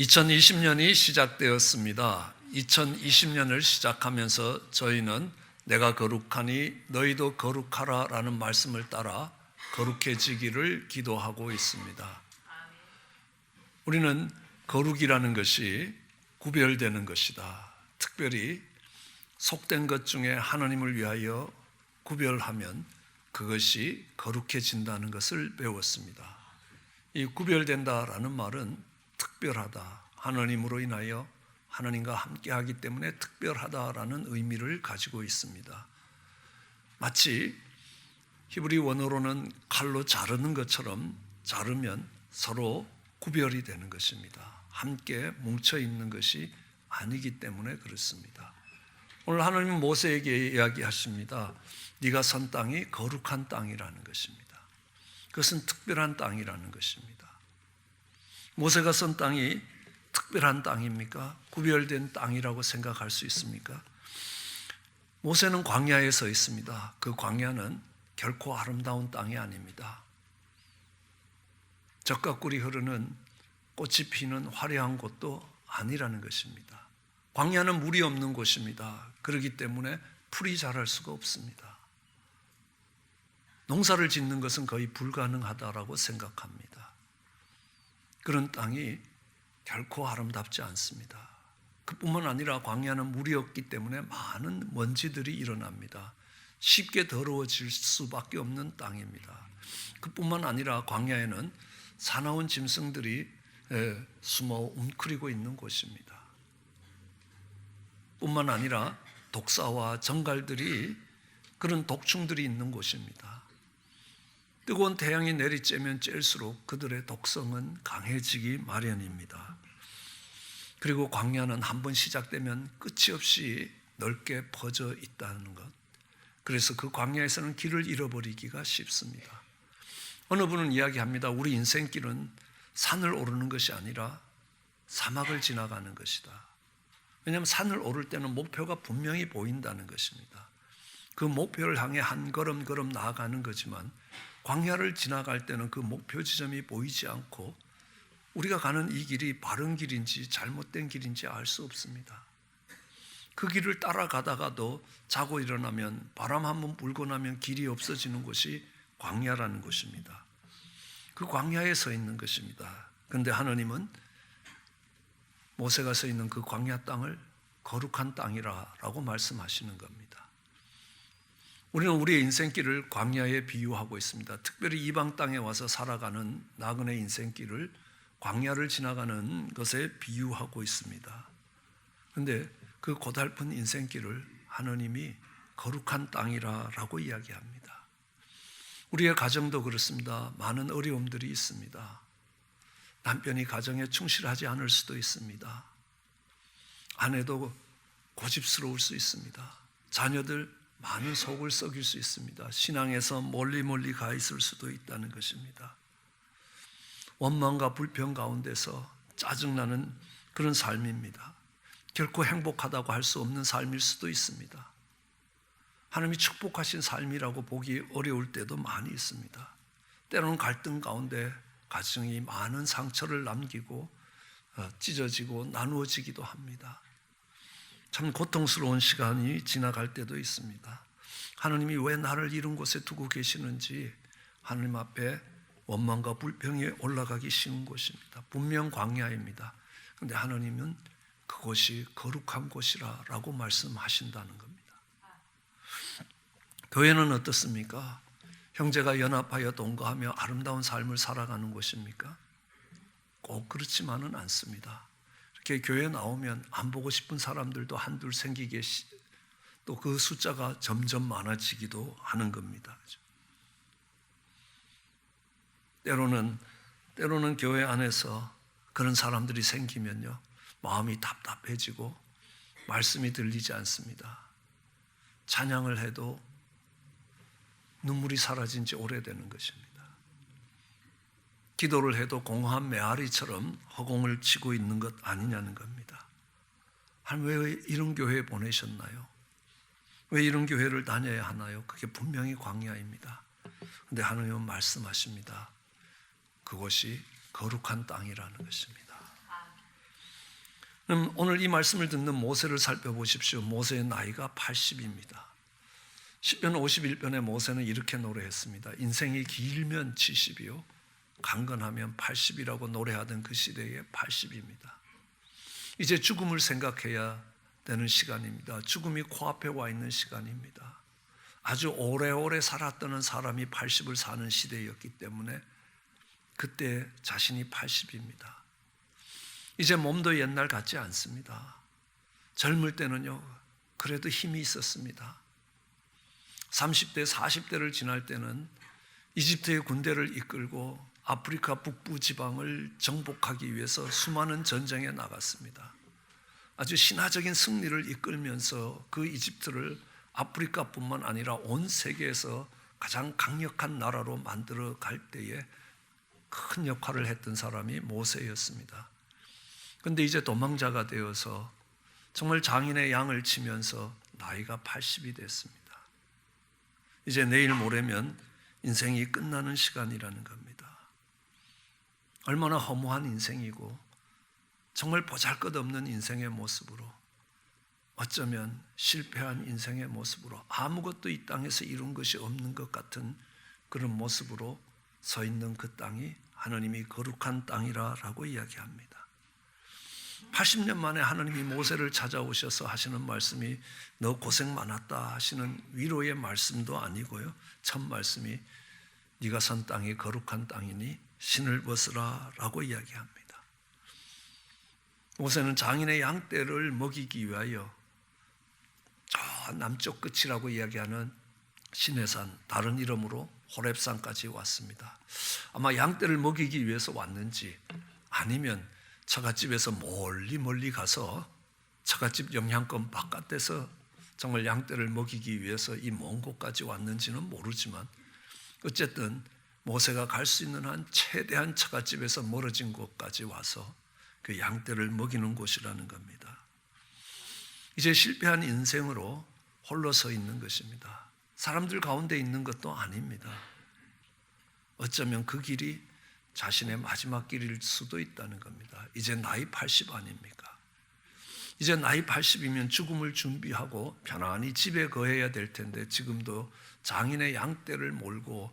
2020년이 시작되었습니다. 2020년을 시작하면서 저희는 내가 거룩하니 너희도 거룩하라 라는 말씀을 따라 거룩해지기를 기도하고 있습니다. 우리는 거룩이라는 것이 구별되는 것이다. 특별히 속된 것 중에 하나님을 위하여 구별하면 그것이 거룩해진다는 것을 배웠습니다. 이 구별된다라는 말은 특별하다, 하나님으로 인하여 하나님과 함께하기 때문에 특별하다라는 의미를 가지고 있습니다. 마치 히브리 원어로는 칼로 자르는 것처럼 자르면 서로 구별이 되는 것입니다. 함께 뭉쳐 있는 것이 아니기 때문에 그렇습니다. 오늘 하나님은 모세에게 이야기하십니다. 네가 선 땅이 거룩한 땅이라는 것입니다. 그것은 특별한 땅이라는 것입니다. 모세가 선 땅이 특별한 땅입니까? 구별된 땅이라고 생각할 수 있습니까? 모세는 광야에 서 있습니다. 그 광야는 결코 아름다운 땅이 아닙니다. 젖과 꿀이 흐르는 꽃이 피는 화려한 곳도 아니라는 것입니다. 광야는 물이 없는 곳입니다. 그렇기 때문에 풀이 자랄 수가 없습니다. 농사를 짓는 것은 거의 불가능하다라고 생각합니다. 그런 땅이 결코 아름답지 않습니다. 그뿐만 아니라 광야는 물이 없기 때문에 많은 먼지들이 일어납니다. 쉽게 더러워질 수밖에 없는 땅입니다. 그뿐만 아니라 광야에는 사나운 짐승들이 숨어 웅크리고 있는 곳입니다. 뿐만 아니라 독사와 정갈들이 그런 독충들이 있는 곳입니다. 뜨거운 태양이 내리쬐면 쬐일수록 그들의 독성은 강해지기 마련입니다. 그리고 광야는 한번 시작되면 끝이 없이 넓게 퍼져 있다는 것. 그래서 그 광야에서는 길을 잃어버리기가 쉽습니다. 어느 분은 이야기합니다. 우리 인생길은 산을 오르는 것이 아니라 사막을 지나가는 것이다. 왜냐하면 산을 오를 때는 목표가 분명히 보인다는 것입니다. 그 목표를 향해 한 걸음 걸음 나아가는 거지만 광야를 지나갈 때는 그 목표 지점이 보이지 않고 우리가 가는 이 길이 바른 길인지 잘못된 길인지 알 수 없습니다. 그 길을 따라가다가도 자고 일어나면 바람 한번 불고 나면 길이 없어지는 곳이 광야라는 곳입니다. 그 광야에 서 있는 것입니다. 그런데 하나님은 모세가 서 있는 그 광야 땅을 거룩한 땅이라고 말씀하시는 겁니다. 우리는 우리의 인생길을 광야에 비유하고 있습니다. 특별히 이방 땅에 와서 살아가는 나그네 인생길을 광야를 지나가는 것에 비유하고 있습니다. 그런데 그 고달픈 인생길을 하나님이 거룩한 땅이라고 이야기합니다. 우리의 가정도 그렇습니다. 많은 어려움들이 있습니다. 남편이 가정에 충실하지 않을 수도 있습니다. 아내도 고집스러울 수 있습니다. 자녀들 많은 속을 썩일 수 있습니다. 신앙에서 멀리 가 있을 수도 있다는 것입니다. 원망과 불평 가운데서 짜증나는 그런 삶입니다. 결코 행복하다고 할 수 없는 삶일 수도 있습니다. 하나님이 축복하신 삶이라고 보기 어려울 때도 많이 있습니다. 때로는 갈등 가운데 가정이 많은 상처를 남기고 찢어지고 나누어지기도 합니다. 참 고통스러운 시간이 지나갈 때도 있습니다. 하나님이 왜 나를 이런 곳에 두고 계시는지 하나님 앞에 원망과 불평이 올라가기 쉬운 곳입니다. 분명 광야입니다. 그런데 하나님은 그곳이 거룩한 곳이라고 말씀하신다는 겁니다. 교회는 어떻습니까? 형제가 연합하여 동거하며 아름다운 삶을 살아가는 곳입니까? 꼭 그렇지만은 않습니다. 이렇게 교회에 나오면 안 보고 싶은 사람들도 한둘 생기게 또 그 숫자가 점점 많아지기도 하는 겁니다. 때로는 교회 안에서 그런 사람들이 생기면요, 마음이 답답해지고 말씀이 들리지 않습니다. 찬양을 해도 눈물이 사라진 지 오래되는 것입니다. 기도를 해도 공허한 메아리처럼 허공을 치고 있는 것 아니냐는 겁니다. 하나님 왜 이런 교회에 보내셨나요? 왜 이런 교회를 다녀야 하나요? 그게 분명히 광야입니다. 그런데 하나님은 말씀하십니다. 그것이 거룩한 땅이라는 것입니다. 그럼 오늘 이 말씀을 듣는 모세를 살펴보십시오. 모세의 나이가 80입니다. 시편 51편에 모세는 이렇게 노래했습니다. 인생이 길면 70이요 강건하면 80이라고 노래하던 그 시대에 80입니다. 이제 죽음을 생각해야 되는 시간입니다. 죽음이 코앞에 와 있는 시간입니다. 아주 오래오래 살았던 사람이 80을 사는 시대였기 때문에 그때 자신이 80입니다. 이제 몸도 옛날 같지 않습니다. 젊을 때는요, 그래도 힘이 있었습니다. 30대, 40대를 지날 때는 이집트의 군대를 이끌고 아프리카 북부 지방을 정복하기 위해서 수많은 전쟁에 나갔습니다. 아주 신화적인 승리를 이끌면서 그 이집트를 아프리카뿐만 아니라 온 세계에서 가장 강력한 나라로 만들어 갈 때에 큰 역할을 했던 사람이 모세였습니다. 그런데 이제 도망자가 되어서 정말 장인의 양을 치면서 나이가 80이 됐습니다. 이제 내일 모레면 인생이 끝나는 시간이라는 겁니다. 얼마나 허무한 인생이고 정말 보잘것없는 인생의 모습으로, 어쩌면 실패한 인생의 모습으로, 아무것도 이 땅에서 이룬 것이 없는 것 같은 그런 모습으로 서 있는 그 땅이 하나님이 거룩한 땅이라고 이야기합니다. 80년 만에 하나님이 모세를 찾아오셔서 하시는 말씀이 너 고생 많았다 하시는 위로의 말씀도 아니고요. 첫 말씀이 네가 선 땅이 거룩한 땅이니 신을 벗으라 라고 이야기합니다. 모세는 장인의 양떼를 먹이기 위하여 저 남쪽 끝이라고 이야기하는 시내산, 다른 이름으로 호렙산까지 왔습니다. 아마 양떼를 먹이기 위해서 왔는지 아니면 처갓집에서 멀리 가서 처갓집 영향권 바깥에서 정말 양떼를 먹이기 위해서 이 먼 곳까지 왔는지는 모르지만 어쨌든 모세가 갈 수 있는 한 최대한 처갓집에서 멀어진 곳까지 와서 그 양떼를 먹이는 곳이라는 겁니다. 이제 실패한 인생으로 홀로 서 있는 것입니다. 사람들 가운데 있는 것도 아닙니다. 어쩌면 그 길이 자신의 마지막 길일 수도 있다는 겁니다. 이제 나이 80 아닙니까? 이제 나이 80이면 죽음을 준비하고 편안히 집에 거해야 될 텐데 지금도 장인의 양떼를 몰고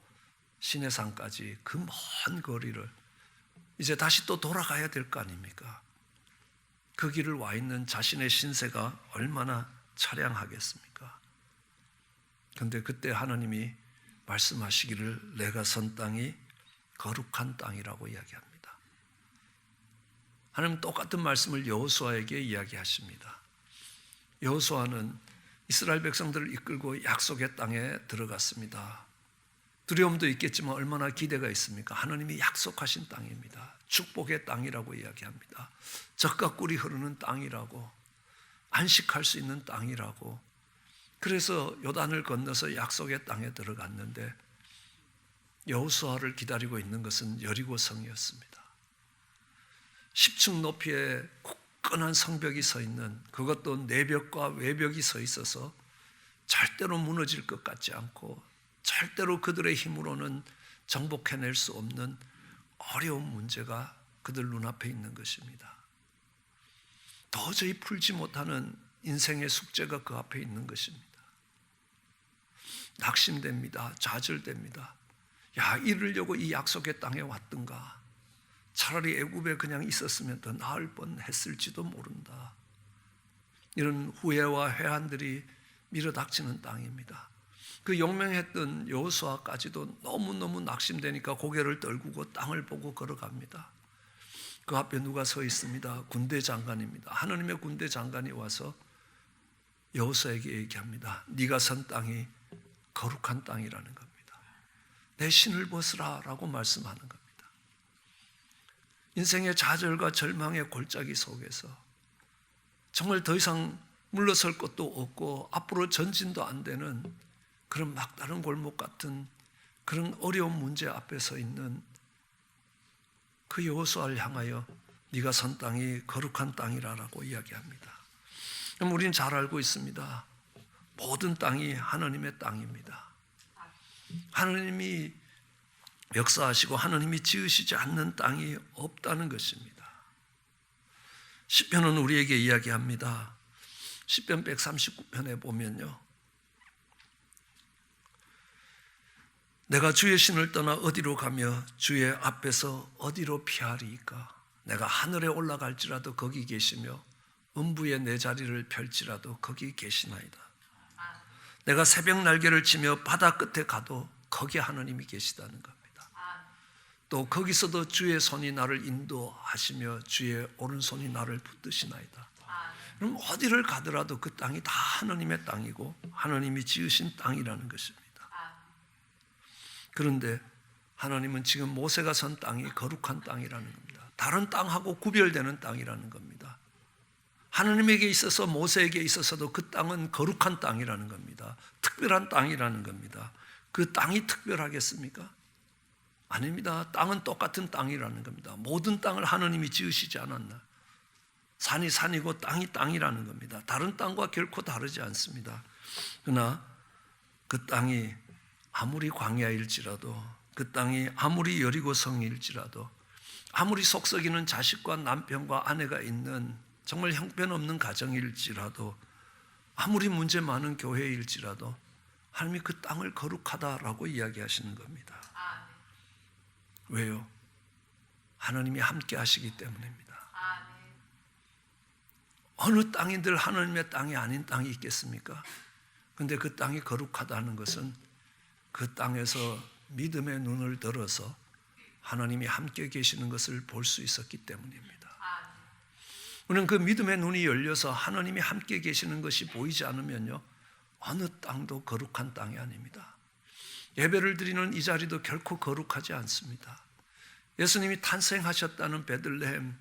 시내산까지 그 먼 거리를 이제 다시 또 돌아가야 될 거 아닙니까? 그 길을 와 있는 자신의 신세가 얼마나 처량하겠습니까? 그런데 그때 하나님이 말씀하시기를 내가 선 땅이 거룩한 땅이라고 이야기합니다. 하나님은 똑같은 말씀을 여호수아에게 이야기하십니다. 여호수아는 이스라엘 백성들을 이끌고 약속의 땅에 들어갔습니다. 두려움도 있겠지만 얼마나 기대가 있습니까? 하나님이 약속하신 땅입니다. 축복의 땅이라고 이야기합니다. 젖과 꿀이 흐르는 땅이라고, 안식할 수 있는 땅이라고. 그래서 요단을 건너서 약속의 땅에 들어갔는데 여호수아를 기다리고 있는 것은 여리고성이었습니다. 10층 높이의 굳건한 성벽이 서 있는, 그것도 내벽과 외벽이 서 있어서 절대로 무너질 것 같지 않고 절대로 그들의 힘으로는 정복해낼 수 없는 어려운 문제가 그들 눈앞에 있는 것입니다. 도저히 풀지 못하는 인생의 숙제가 그 앞에 있는 것입니다. 낙심됩니다. 좌절됩니다. 야, 이러려고 이 약속의 땅에 왔던가. 차라리 애굽에 그냥 있었으면 더 나을 뻔했을지도 모른다. 이런 후회와 회한들이 밀어닥치는 땅입니다. 그 용맹했던 여호수아까지도 너무너무 낙심되니까 고개를 떨구고 땅을 보고 걸어갑니다. 그 앞에 누가 서 있습니다. 군대 장관입니다. 하나님의 군대 장관이 와서 여호수아에게 얘기합니다. 네가 선 땅이 거룩한 땅이라는 겁니다. 내 신을 벗으라 라고 말씀하는 겁니다. 인생의 좌절과 절망의 골짜기 속에서 정말 더 이상 물러설 것도 없고 앞으로 전진도 안 되는 그런 막다른 골목 같은 그런 어려운 문제 앞에 서 있는 그 여호수아를 향하여 네가 선 땅이 거룩한 땅이라고 이야기합니다. 그럼 우리는 잘 알고 있습니다. 모든 땅이 하나님의 땅입니다. 하나님이 역사하시고 하나님이 지으시지 않는 땅이 없다는 것입니다. 시편은 우리에게 이야기합니다. 시편 139편에 보면요, 내가 주의 신을 떠나 어디로 가며 주의 앞에서 어디로 피하리이까? 내가 하늘에 올라갈지라도 거기 계시며 음부에 내 자리를 펼지라도 거기 계시나이다. 내가 새벽 날개를 치며 바다 끝에 가도 거기 하나님이 계시다는 겁니다. 또 거기서도 주의 손이 나를 인도하시며 주의 오른손이 나를 붙드시나이다. 그럼 어디를 가더라도 그 땅이 다 하나님의 땅이고 하나님이 지으신 땅이라는 것입니다. 그런데 하나님은 지금 모세가 선 땅이 거룩한 땅이라는 겁니다. 다른 땅하고 구별되는 땅이라는 겁니다. 하나님에게 있어서 모세에게 있어서도 그 땅은 거룩한 땅이라는 겁니다. 특별한 땅이라는 겁니다. 그 땅이 특별하겠습니까? 아닙니다. 땅은 똑같은 땅이라는 겁니다. 모든 땅을 하나님이 지으시지 않았나. 산이 산이고 땅이 땅이라는 겁니다. 다른 땅과 결코 다르지 않습니다. 그러나 그 땅이 아무리 광야일지라도, 그 땅이 아무리 여리고 성일지라도, 아무리 속썩이는 자식과 남편과 아내가 있는 정말 형편없는 가정일지라도, 아무리 문제 많은 교회일지라도 하나님이 그 땅을 거룩하다라고 이야기하시는 겁니다. 왜요? 하나님이 함께 하시기 때문입니다. 어느 땅인들 하나님의 땅이 아닌 땅이 있겠습니까? 그런데 그 땅이 거룩하다는 것은 그 땅에서 믿음의 눈을 들어서 하나님이 함께 계시는 것을 볼 수 있었기 때문입니다. 우리는 그 믿음의 눈이 열려서 하나님이 함께 계시는 것이 보이지 않으면요, 어느 땅도 거룩한 땅이 아닙니다. 예배를 드리는 이 자리도 결코 거룩하지 않습니다. 예수님이 탄생하셨다는 베들레헴,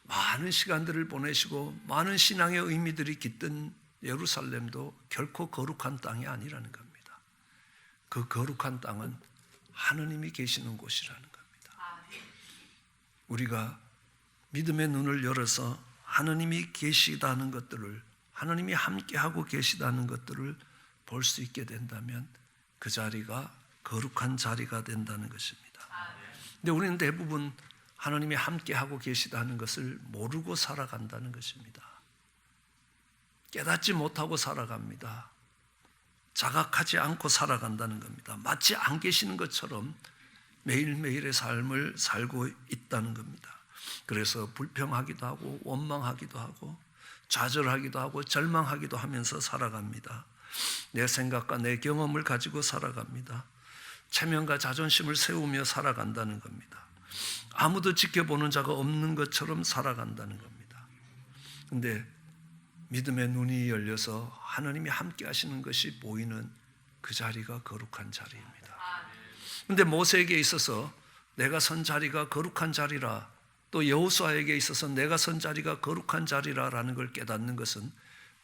많은 시간들을 보내시고 많은 신앙의 의미들이 깃든 예루살렘도 결코 거룩한 땅이 아니라는 겁니다. 그 거룩한 땅은 하나님이 계시는 곳이라는 겁니다. 우리가 믿음의 눈을 열어서 하나님이 계시다는 것들을, 하나님이 함께하고 계시다는 것들을 볼 수 있게 된다면 그 자리가 거룩한 자리가 된다는 것입니다. 근데 우리는 대부분 하나님이 함께하고 계시다는 것을 모르고 살아간다는 것입니다. 깨닫지 못하고 살아갑니다. 자각하지 않고 살아간다는 겁니다. 마치 안 계시는 것처럼 매일매일의 삶을 살고 있다는 겁니다. 그래서 불평하기도 하고 원망하기도 하고 좌절하기도 하고 절망하기도 하면서 살아갑니다. 내 생각과 내 경험을 가지고 살아갑니다. 체면과 자존심을 세우며 살아간다는 겁니다. 아무도 지켜보는 자가 없는 것처럼 살아간다는 겁니다. 그런데 믿음의 눈이 열려서 하나님이 함께 하시는 것이 보이는 그 자리가 거룩한 자리입니다. 그런데 모세에게 있어서 내가 선 자리가 거룩한 자리라, 또 여호수아에게 있어서 내가 선 자리가 거룩한 자리라라는 걸 깨닫는 것은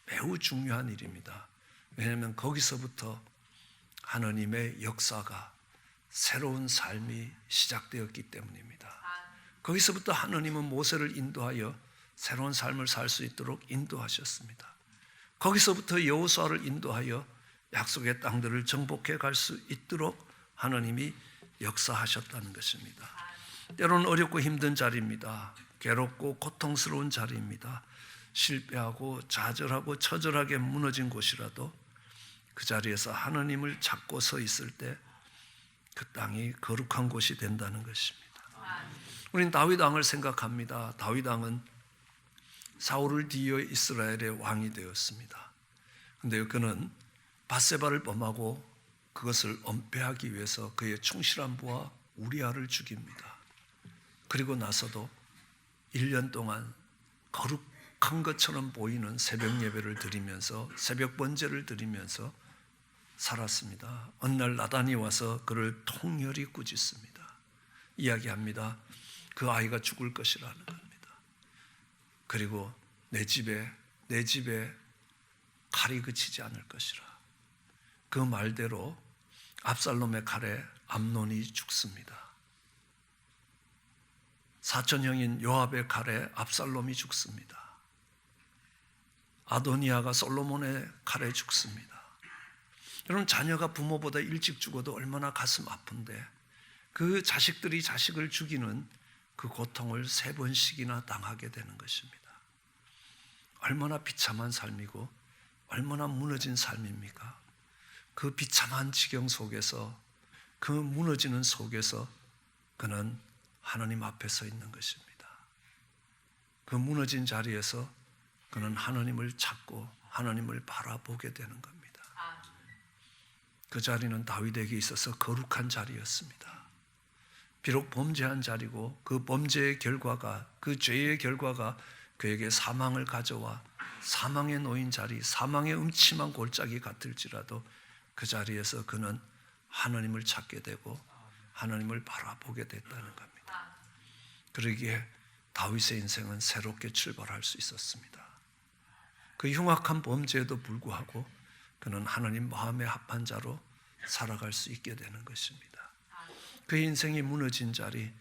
매우 중요한 일입니다. 왜냐하면 거기서부터 하나님의 역사가, 새로운 삶이 시작되었기 때문입니다. 거기서부터 하나님은 모세를 인도하여 새로운 삶을 살 수 있도록 인도하셨습니다. 거기서부터 여호수아를 인도하여 약속의 땅들을 정복해 갈 수 있도록 하나님이 역사하셨다는 것입니다. 때로는 어렵고 힘든 자리입니다. 괴롭고 고통스러운 자리입니다. 실패하고 좌절하고 처절하게 무너진 곳이라도 그 자리에서 하나님을 찾고 서 있을 때 그 땅이 거룩한 곳이 된다는 것입니다. 우리는 다윗 왕을 생각합니다. 다윗 왕은 사울을 뒤이어 이스라엘의 왕이 되었습니다. 그런데 그는 밧세바를 범하고 그것을 엄폐하기 위해서 그의 충실한 부하 우리아를 죽입니다. 그리고 나서도 1년 동안 거룩한 것처럼 보이는 새벽 예배를 드리면서, 새벽 번제를 드리면서 살았습니다. 어느 날 나단이 와서 그를 통렬히 꾸짖습니다. 이야기합니다. 그 아이가 죽을 것이라는 겁니다. 그리고 내 집에 칼이 그치지 않을 것이라. 그 말대로 압살롬의 칼에 암논이 죽습니다. 사촌형인 요압의 칼에 압살롬이 죽습니다. 아도니아가 솔로몬의 칼에 죽습니다. 여러분, 자녀가 부모보다 일찍 죽어도 얼마나 가슴 아픈데 그 자식들이 자식을 죽이는 그 고통을 3번씩이나 당하게 되는 것입니다. 얼마나 비참한 삶이고 얼마나 무너진 삶입니까? 그 비참한 지경 속에서, 그 무너지는 속에서 그는 하나님 앞에 서 있는 것입니다. 그 무너진 자리에서 그는 하나님을 찾고 하나님을 바라보게 되는 겁니다. 그 자리는 다윗에게 있어서 거룩한 자리였습니다. 비록 범죄한 자리고 그 범죄의 결과가, 그 죄의 결과가 그에게 사망을 가져와 사망에 놓인 자리, 사망의 음침한 골짜기 같을지라도 그 자리에서 그는 하나님을 찾게 되고 하나님을 바라보게 됐다는 겁니다. 그러기에 다윗의 인생은 새롭게 출발할 수 있었습니다. 그 흉악한 범죄에도 불구하고 그는 하나님 마음에 합한 자로 살아갈 수 있게 되는 것입니다. 그의 인생이 무너진 자리,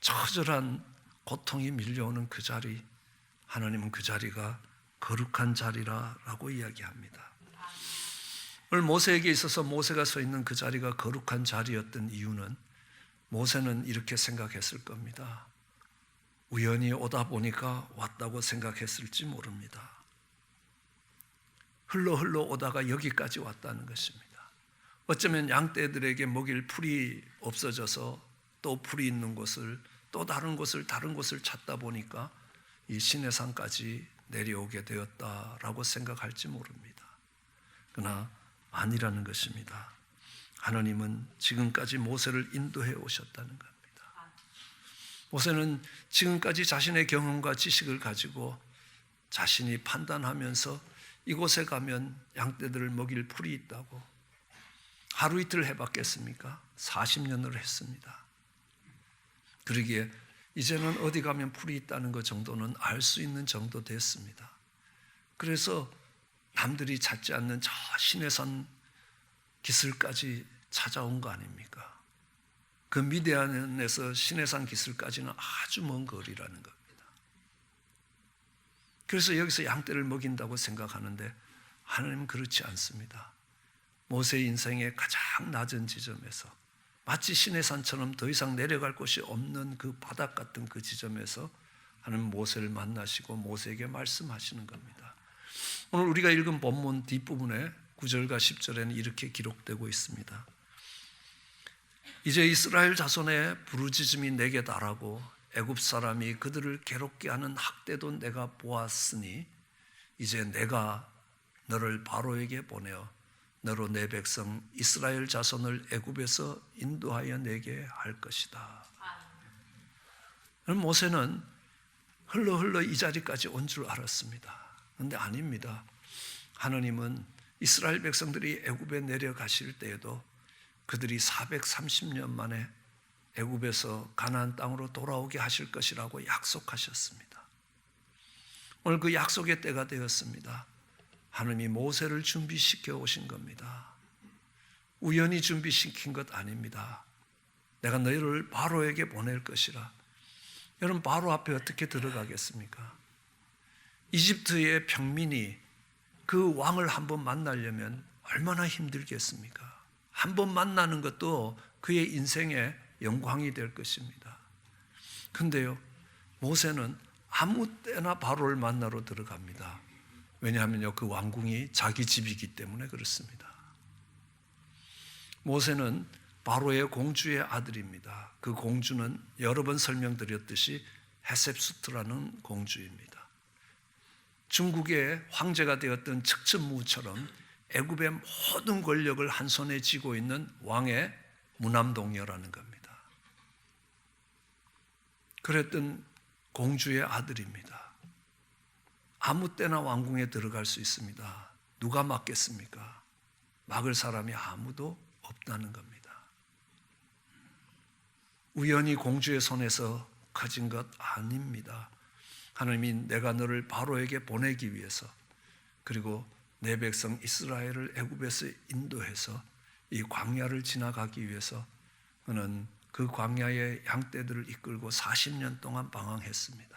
처절한 고통이 밀려오는 그 자리, 하나님은 그 자리가 거룩한 자리라고 이야기합니다. 오늘 모세에게 있어서 모세가 서 있는 그 자리가 거룩한 자리였던 이유는 모세는 이렇게 생각했을 겁니다. 우연히 오다 보니까 왔다고 생각했을지 모릅니다. 흘러 오다가 여기까지 왔다는 것입니다. 어쩌면 양떼들에게 먹일 풀이 없어져서 또 풀이 있는 곳을, 또 다른 곳을 찾다 보니까 이 시내산까지 내려오게 되었다라고 생각할지 모릅니다. 그러나 아니라는 것입니다. 하나님은 지금까지 모세를 인도해 오셨다는 겁니다. 모세는 지금까지 자신의 경험과 지식을 가지고 자신이 판단하면서 이곳에 가면 양떼들을 먹일 풀이 있다고 하루 이틀 해봤겠습니까? 40년을 했습니다. 그러기에 이제는 어디 가면 풀이 있다는 것 정도는 알 수 있는 정도 됐습니다. 그래서 남들이 찾지 않는 저 시내산 기슭까지 찾아온 거 아닙니까? 그 미디안에서 시내산 기슭까지는 아주 먼 거리라는 겁니다. 그래서 여기서 양떼를 먹인다고 생각하는데 하나님은 그렇지 않습니다. 모세의 인생의 가장 낮은 지점에서, 마치 시내산처럼 더 이상 내려갈 곳이 없는 그 바닥 같은 그 지점에서 하나님 모세를 만나시고 모세에게 말씀하시는 겁니다. 오늘 우리가 읽은 본문 뒷부분에 9절과 10절에는 이렇게 기록되고 있습니다. 이제 이스라엘 자손의 부르짖음이 내게 달하고 애굽 사람이 그들을 괴롭게 하는 학대도 내가 보았으니 이제 내가 너를 바로에게 보내어 너로 내 백성 이스라엘 자손을 애굽에서 인도하여 내게 할 것이다. 모세는 흘러 이 자리까지 온 줄 알았습니다. 그런데 아닙니다. 하나님은 이스라엘 백성들이 애굽에 내려가실 때에도 그들이 430년 만에 애굽에서 가나안 땅으로 돌아오게 하실 것이라고 약속하셨습니다. 오늘 그 약속의 때가 되었습니다. 하나님이 모세를 준비시켜 오신 겁니다. 우연히 준비시킨 것 아닙니다. 내가 너희를 바로에게 보낼 것이라. 여러분, 바로 앞에 어떻게 들어가겠습니까? 이집트의 평민이 그 왕을 한번 만나려면 얼마나 힘들겠습니까? 한번 만나는 것도 그의 인생의 영광이 될 것입니다. 그런데요, 모세는 아무 때나 바로를 만나러 들어갑니다. 왜냐하면요, 그 왕궁이 자기 집이기 때문에 그렇습니다. 모세는 바로의 공주의 아들입니다. 그 공주는 여러 번 설명드렸듯이 헤셉수트라는 공주입니다. 중국의 황제가 되었던 척천무처럼 애굽의 모든 권력을 한 손에 쥐고 있는 왕의 무남동녀라는 겁니다. 그랬던 공주의 아들입니다. 아무 때나 왕궁에 들어갈 수 있습니다. 누가 막겠습니까? 막을 사람이 아무도 없다는 겁니다. 우연히 공주의 손에서 커진 것 아닙니다. 하나님이 내가 너를 바로에게 보내기 위해서, 그리고 내 백성 이스라엘을 애굽에서 인도해서 이 광야를 지나가기 위해서 그는 그 광야의 양떼들을 이끌고 40년 동안 방황했습니다.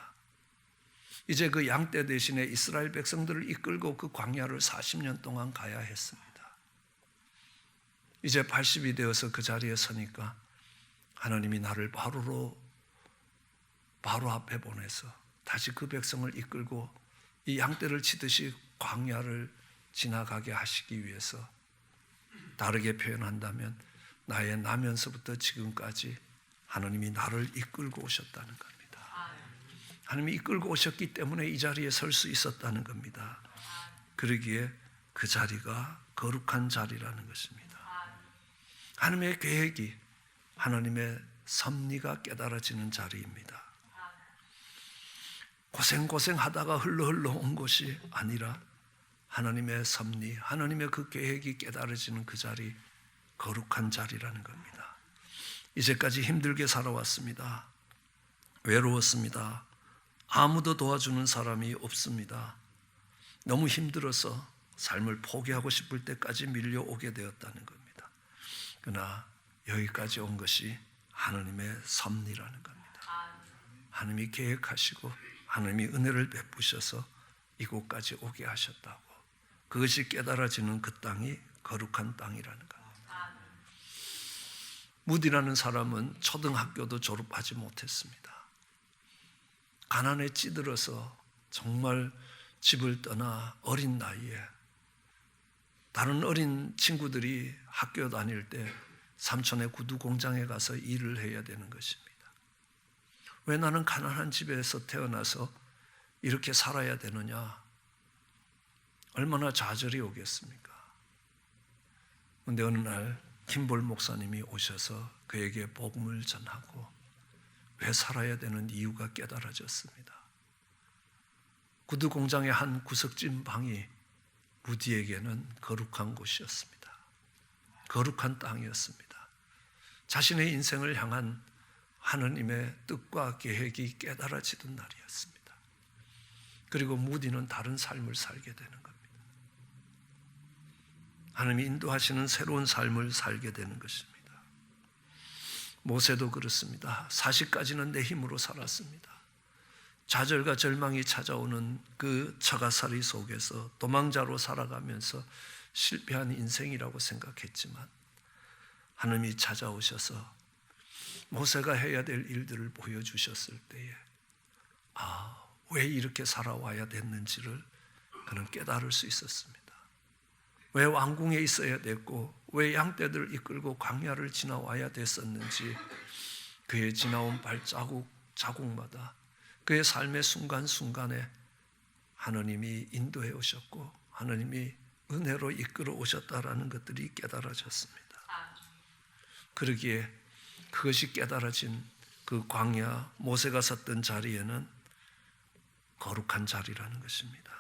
이제 그 양떼 대신에 이스라엘 백성들을 이끌고 그 광야를 40년 동안 가야 했습니다. 이제 80이 되어서 그 자리에 서니까 하나님이 나를 바로로 바로 앞에 보내서 다시 그 백성을 이끌고 이 양떼를 치듯이 광야를 지나가게 하시기 위해서, 다르게 표현한다면 나의 나면서부터 지금까지 하나님이 나를 이끌고 오셨다는 겁니다. 하나님이 이끌고 오셨기 때문에 이 자리에 설 수 있었다는 겁니다. 그러기에 그 자리가 거룩한 자리라는 것입니다. 하나님의 계획이, 하나님의 섭리가 깨달아지는 자리입니다. 고생하다가 흘러 온 것이 아니라 하나님의 섭리, 하나님의 그 계획이 깨달아지는 그 자리, 거룩한 자리라는 겁니다. 이제까지 힘들게 살아왔습니다. 외로웠습니다. 아무도 도와주는 사람이 없습니다. 너무 힘들어서 삶을 포기하고 싶을 때까지 밀려오게 되었다는 겁니다. 그러나 여기까지 온 것이 하나님의 섭리라는 겁니다. 하나님이 계획하시고 하나님이 은혜를 베푸셔서 이곳까지 오게 하셨다고. 그것이 깨달아지는 그 땅이 거룩한 땅이라는 겁니다. 무디라는 사람은 초등학교도 졸업하지 못했습니다. 가난에 찌들어서 정말 집을 떠나 어린 나이에, 다른 어린 친구들이 학교 다닐 때 삼촌의 구두 공장에 가서 일을 해야 되는 것입니다. 왜 나는 가난한 집에서 태어나서 이렇게 살아야 되느냐? 얼마나 좌절이 오겠습니까? 그런데 어느 날 김볼 목사님이 오셔서 그에게 복음을 전하고 왜 살아야 되는 이유가 깨달아졌습니다. 구두 공장의 한 구석진 방이 무디에게는 거룩한 곳이었습니다. 거룩한 땅이었습니다. 자신의 인생을 향한 하나님의 뜻과 계획이 깨달아지던 날이었습니다. 그리고 무디는 다른 삶을 살게 되는 겁니다. 하나님이 인도하시는 새로운 삶을 살게 되는 것입니다. 모세도 그렇습니다. 40까지는 내 힘으로 살았습니다. 좌절과 절망이 찾아오는 그 처가살이 속에서 도망자로 살아가면서 실패한 인생이라고 생각했지만 하나님이 찾아오셔서 모세가 해야 될 일들을 보여주셨을 때에 왜 이렇게 살아와야 됐는지를 그는 깨달을 수 있었습니다. 왜 왕궁에 있어야 됐고 왜 양떼들을 이끌고 광야를 지나와야 됐었는지, 그의 지나온 자국마다 그의 삶의 순간순간에 하나님이 인도해 오셨고 하나님이 은혜로 이끌어 오셨다라는 것들이 깨달아졌습니다. 그러기에 그것이 깨달아진 그 광야, 모세가 섰던 자리에는 거룩한 자리라는 것입니다.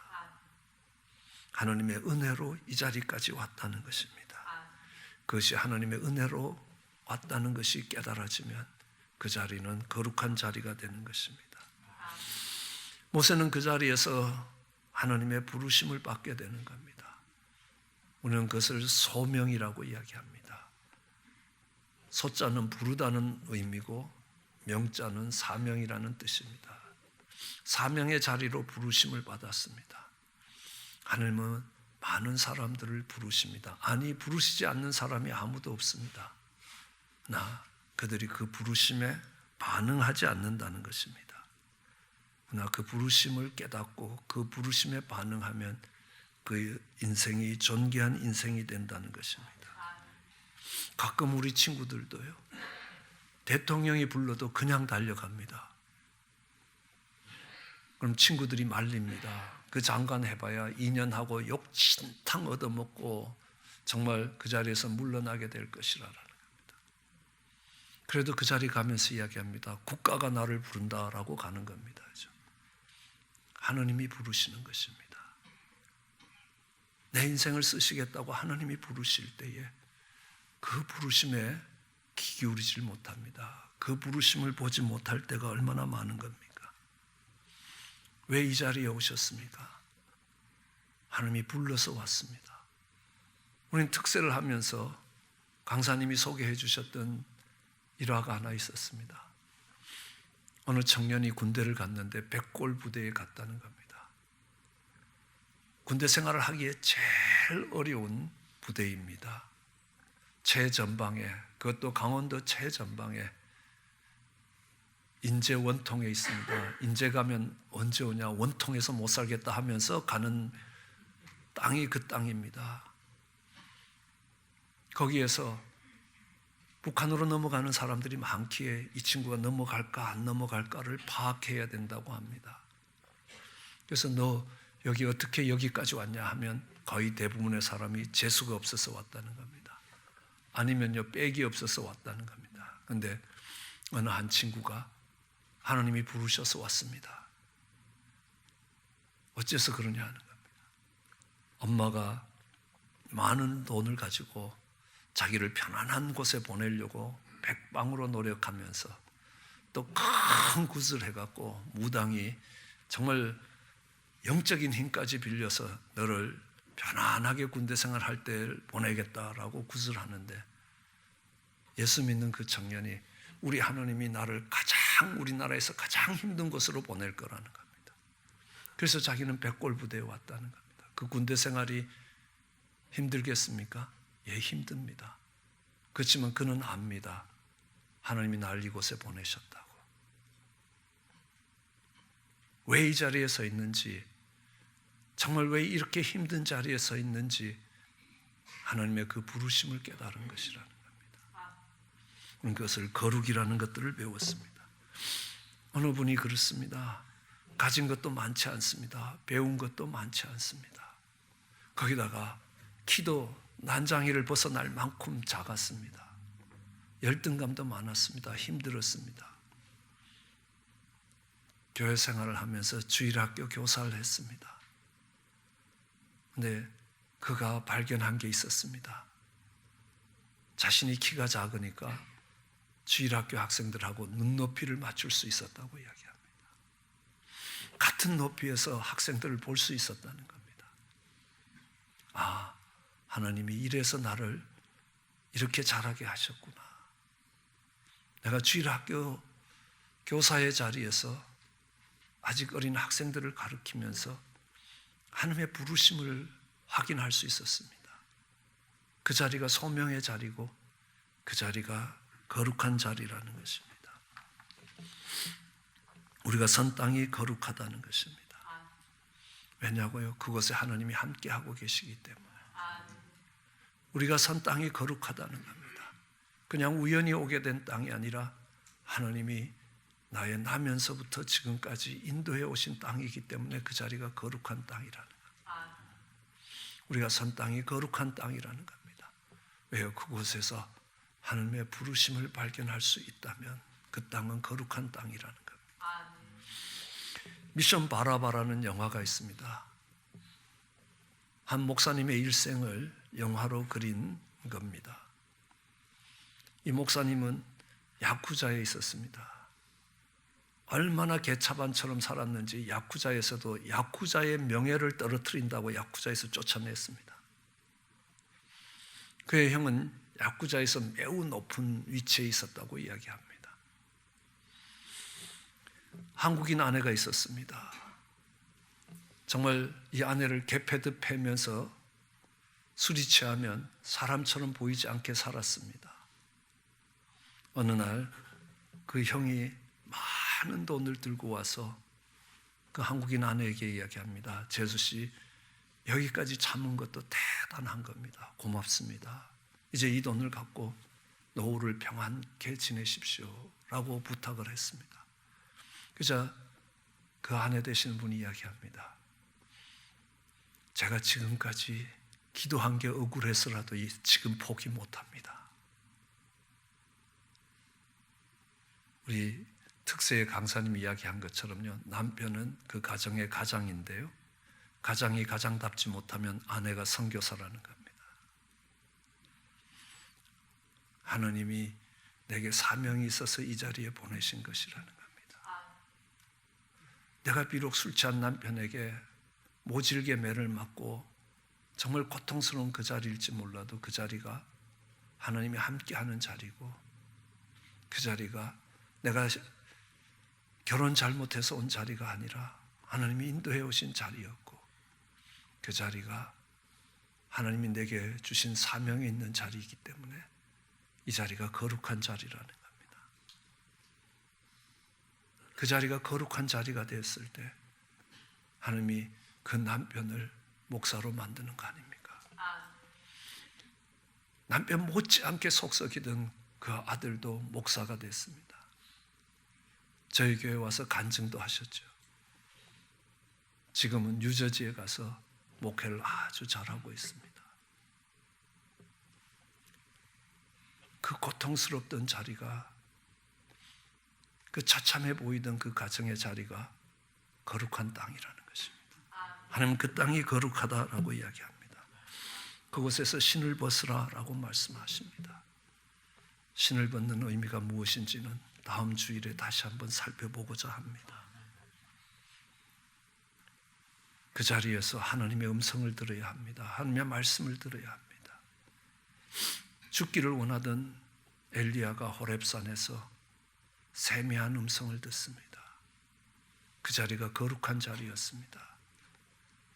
하나님의 은혜로 이 자리까지 왔다는 것입니다. 그것이 하나님의 은혜로 왔다는 것이 깨달아지면 그 자리는 거룩한 자리가 되는 것입니다. 모세는 그 자리에서 하나님의 부르심을 받게 되는 겁니다. 우리는 그것을 소명이라고 이야기합니다. 소자는 부르다는 의미고 명자는 사명이라는 뜻입니다. 사명의 자리로 부르심을 받았습니다. 하나님은 많은 사람들을 부르십니다. 아니, 부르시지 않는 사람이 아무도 없습니다. 그들이 그 부르심에 반응하지 않는다는 것입니다. 그러나 그 부르심을 깨닫고 그 부르심에 반응하면 그 인생이 존귀한 인생이 된다는 것입니다. 가끔 우리 친구들도요, 대통령이 불러도 그냥 달려갑니다. 그럼 친구들이 말립니다. 그 장관 해봐야 2년 하고 욕 진탕 얻어먹고 정말 그 자리에서 물러나게 될 것이라는 겁니다. 그래도 그 자리 가면서 이야기합니다. 국가가 나를 부른다라고 가는 겁니다. 하나님이 부르시는 것입니다. 내 인생을 쓰시겠다고 하나님이 부르실 때에 그 부르심에 귀 기울이질 못합니다. 그 부르심을 보지 못할 때가 얼마나 많은 겁니까? 왜 이 자리에 오셨습니까? 하나님이 불러서 왔습니다. 우리는 특세를 하면서 강사님이 소개해 주셨던 일화가 하나 있었습니다. 어느 청년이 군대를 갔는데 백골 부대에 갔다는 겁니다. 군대 생활을 하기에 제일 어려운 부대입니다. 최전방에, 그것도 강원도 최전방에 인제 원통에 있습니다. 인제 가면 언제 오냐, 원통에서 못 살겠다 하면서 가는 땅이 그 땅입니다. 거기에서 북한으로 넘어가는 사람들이 많기에 이 친구가 넘어갈까 안 넘어갈까를 파악해야 된다고 합니다. 그래서 너 여기 어떻게 여기까지 왔냐 하면 거의 대부분의 사람이 재수가 없어서 왔다는 겁니다. 아니면요, 백이 없어서 왔다는 겁니다. 그런데 어느 한 친구가 하나님이 부르셔서 왔습니다. 어째서 그러냐 하는 겁니다. 엄마가 많은 돈을 가지고 자기를 편안한 곳에 보내려고 백방으로 노력하면서 또 큰 굿을 해갖고 무당이 정말 영적인 힘까지 빌려서 너를 편안하게 군대 생활할 때 보내겠다라고 굿을 하는데, 예수 믿는 그 청년이 우리 하나님이 나를 우리나라에서 가장 힘든 곳으로 보낼 거라는 겁니다. 그래서 자기는 백골부대에 왔다는 겁니다. 그 군대 생활이 힘들겠습니까? 예, 힘듭니다. 그렇지만 그는 압니다. 하나님이 날 이곳에 보내셨다고. 왜 이 자리에 서 있는지, 정말 왜 이렇게 힘든 자리에 서 있는지 하나님의 그 부르심을 깨달은 것이라는 겁니다. 그것을 거룩이라는 것들을 배웠습니다. 어느 분이 그렇습니다. 가진 것도 많지 않습니다. 배운 것도 많지 않습니다. 거기다가 키도 난장이를 벗어날 만큼 작았습니다. 열등감도 많았습니다. 힘들었습니다. 교회 생활을 하면서 주일학교 교사를 했습니다. 근데 그가 발견한 게 있었습니다. 자신이 키가 작으니까 주일학교 학생들하고 눈높이를 맞출 수 있었다고 이야기합니다. 같은 높이에서 학생들을 볼 수 있었다는 겁니다. 아, 하나님이 이래서 나를 이렇게 자라게 하셨구나. 내가 주일학교 교사의 자리에서 아직 어린 학생들을 가르치면서 하나님의 부르심을 확인할 수 있었습니다. 그 자리가 소명의 자리고 그 자리가 거룩한 자리라는 것입니다. 우리가 선 땅이 거룩하다는 것입니다. 왜냐고요? 그곳에 하나님이 함께하고 계시기 때문에. 우리가 선 땅이 거룩하다는 겁니다. 그냥 우연히 오게 된 땅이 아니라 하나님이 나의 나면서부터 지금까지 인도해 오신 땅이기 때문에 그 자리가 거룩한 땅이라는 겁니다. 우리가 선 땅이 거룩한 땅이라는 겁니다. 왜요? 그곳에서 하나님의 부르심을 발견할 수 있다면 그 땅은 거룩한 땅이라는 겁니다. 미션 바라바라는 영화가 있습니다. 한 목사님의 일생을 영화로 그린 겁니다. 이 목사님은 야쿠자에 있었습니다. 얼마나 개차반처럼 살았는지 야쿠자에서도 야쿠자의 명예를 떨어뜨린다고 야쿠자에서 쫓아냈습니다. 그의 형은 야쿠자에서 매우 높은 위치에 있었다고 이야기합니다. 한국인 아내가 있었습니다. 정말 이 아내를 개패듯 패면서 술이 취하면 사람처럼 보이지 않게 살았습니다. 어느 날 그 형이 많은 돈을 들고 와서 그 한국인 아내에게 이야기합니다. 재수 씨, 여기까지 참은 것도 대단한 겁니다. 고맙습니다. 이제 이 돈을 갖고 노후를 평안케 지내십시오 라고 부탁을 했습니다. 그자 그 아내 되시는 분이 이야기합니다. 제가 지금까지 기도한 게 억울해서라도 지금 포기 못합니다. 우리 특세의 강사님이 이야기한 것처럼요, 남편은 그 가정의 가장인데요, 가장이 가장답지 못하면 아내가 선교사라는 겁니다. 하나님이 내게 사명이 있어서 이 자리에 보내신 것이라는 겁니다. 내가 비록 술 취한 남편에게 모질게 매를 맞고 정말 고통스러운 그 자리일지 몰라도 그 자리가 하나님이 함께하는 자리고, 그 자리가 내가 결혼 잘못해서 온 자리가 아니라 하나님이 인도해 오신 자리였고, 그 자리가 하나님이 내게 주신 사명이 있는 자리이기 때문에 이 자리가 거룩한 자리라는 겁니다. 그 자리가 거룩한 자리가 됐을 때 하나님이 그 남편을 목사로 만드는 거 아닙니까? 남편 못지않게 속썩이던 그 아들도 목사가 됐습니다. 저희 교회 와서 간증도 하셨죠. 지금은 뉴저지에 가서 목회를 아주 잘하고 있습니다. 그 고통스럽던 자리가, 그 처참해 보이던 그 가정의 자리가 거룩한 땅이라는 것입니다. 하나님은 그 땅이 거룩하다라고 이야기합니다. 그곳에서 신을 벗으라라고 말씀하십니다. 신을 벗는 의미가 무엇인지는 다음 주일에 다시 한번 살펴보고자 합니다. 그 자리에서 하나님의 음성을 들어야 합니다. 하나님의 말씀을 들어야 합니다. 죽기를 원하던 엘리야가 호렙산에서 세미한 음성을 듣습니다. 그 자리가 거룩한 자리였습니다.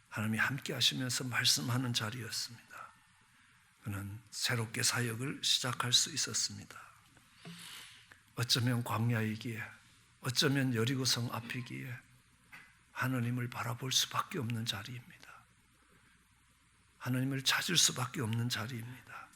하나님이 함께 하시면서 말씀하는 자리였습니다. 그는 새롭게 사역을 시작할 수 있었습니다. 어쩌면 광야이기에, 어쩌면 여리고성 앞이기에 하나님을 바라볼 수밖에 없는 자리입니다. 하나님을 찾을 수밖에 없는 자리입니다.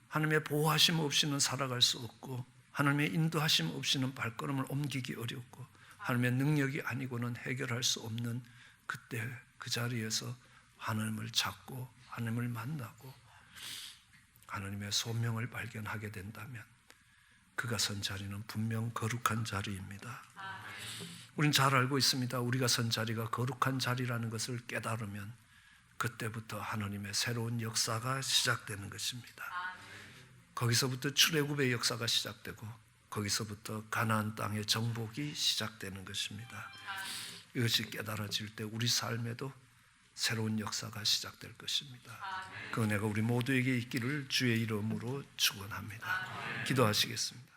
하나님의 보호하심 없이는 살아갈 수 없고, 하나님의 인도하심 없이는 발걸음을 옮기기 어렵고, 하나님의 능력이 아니고는 해결할 수 없는 그때 그 자리에서 하나님을 찾고 하나님을 만나고 하나님의 소명을 발견하게 된다면 그가 선 자리는 분명 거룩한 자리입니다. 우리는 잘 알고 있습니다. 우리가 선 자리가 거룩한 자리라는 것을 깨달으면 그때부터 하나님의 새로운 역사가 시작되는 것입니다. 거기서부터 출애굽의 역사가 시작되고 거기서부터 가나안 땅의 정복이 시작되는 것입니다. 이것이 깨달아질 때 우리 삶에도 새로운 역사가 시작될 것입니다. 그 은혜가 우리 모두에게 있기를 주의 이름으로 축원합니다. 기도하시겠습니다.